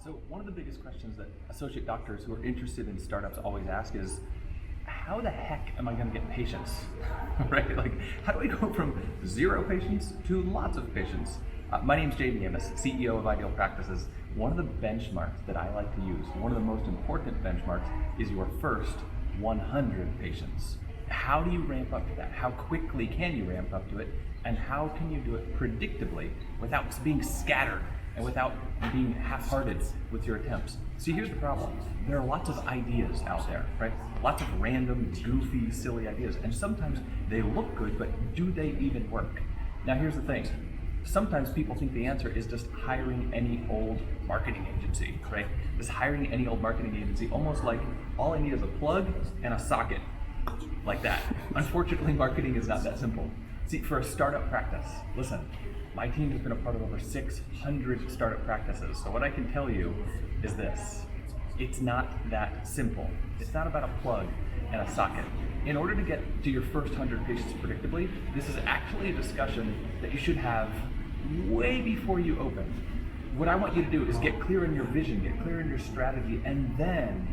So one of the biggest questions that associate doctors who are interested in startups always ask is, how the heck am I going to get patients, right? Like, how do we go from 0 patients to lots of patients? My name's Jayme, Amos, CEO of Ideal Practices. One of the benchmarks that I like to use, one of the most important benchmarks, is your first 100 patients. How do you ramp up to that? How quickly can you ramp up to it? And how can you do it predictably without being scattered and without being half-hearted with your attempts? See, here's the problem. There are lots of ideas out there, right? Lots of random, goofy, silly ideas. And sometimes they look good, but do they even work? Now, here's the thing. Sometimes people think the answer is just hiring any old marketing agency, right? Just hiring any old marketing agency, almost like all I need is a plug and a socket, like that. Unfortunately, marketing is not that simple. See, for a startup practice, listen, my team has been a part of over 600 startup practices. So what I can tell you is this: it's not that simple. It's not about a plug and a socket. In order to get to your first 100 patients predictably, this is actually a discussion that you should have way before you open. What I want you to do is get clear in your vision, get clear in your strategy, and then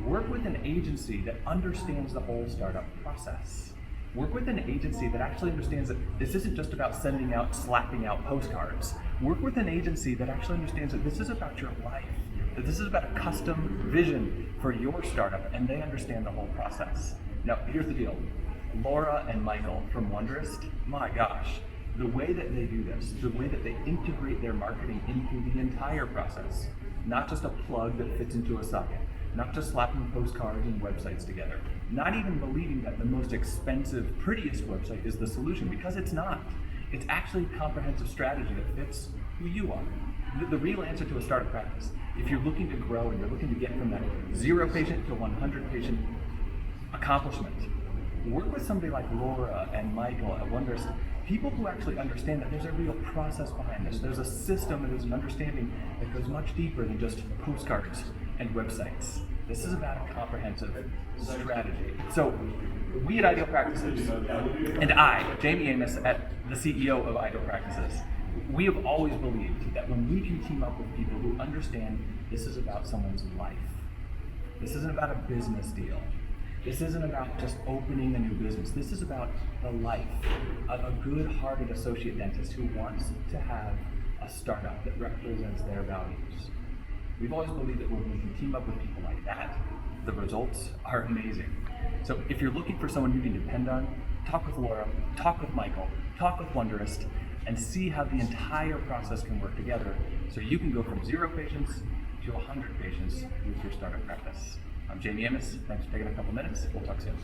work with an agency that understands the whole startup process. Work with an agency that actually understands that this isn't just about sending out, slapping out postcards. Work with an agency that actually understands that this is about your life, that this is about a custom vision for your startup, and they understand the whole process. Now, here's the deal. Laura and Michael from Wonderist, my gosh, the way that they do this, the way that they integrate their marketing into the entire process, not just a plug that fits into a socket, not just slapping postcards and websites together, not even believing that the most expensive, prettiest website is the solution, because it's not. It's actually a comprehensive strategy that fits who you are. The real answer to a startup practice, if you're looking to grow and you're looking to get from that 0 patient to 100 patient accomplishment, work with somebody like Laura and Michael at Wonderist, people who actually understand that there's a real process behind this. There's a system and there's an understanding that goes much deeper than just postcards and websites. This is about a comprehensive strategy. So we at Ideal Practices, and I, Jayme Amos, at the CEO of Ideal Practices, we have always believed that when we can team up with people who understand this is about someone's life, this isn't about a business deal, this isn't about just opening a new business, this is about the life of a good-hearted associate dentist who wants to have a startup that represents their values. We've always believed that when we can team up with people like that, the results are amazing. So if you're looking for someone you can depend on, talk with Laura, talk with Michael, talk with Wonderist, and see how the entire process can work together so you can go from 0 patients to 100 patients with your startup practice. I'm Jayme Amos. Thanks for taking a couple minutes. We'll talk soon.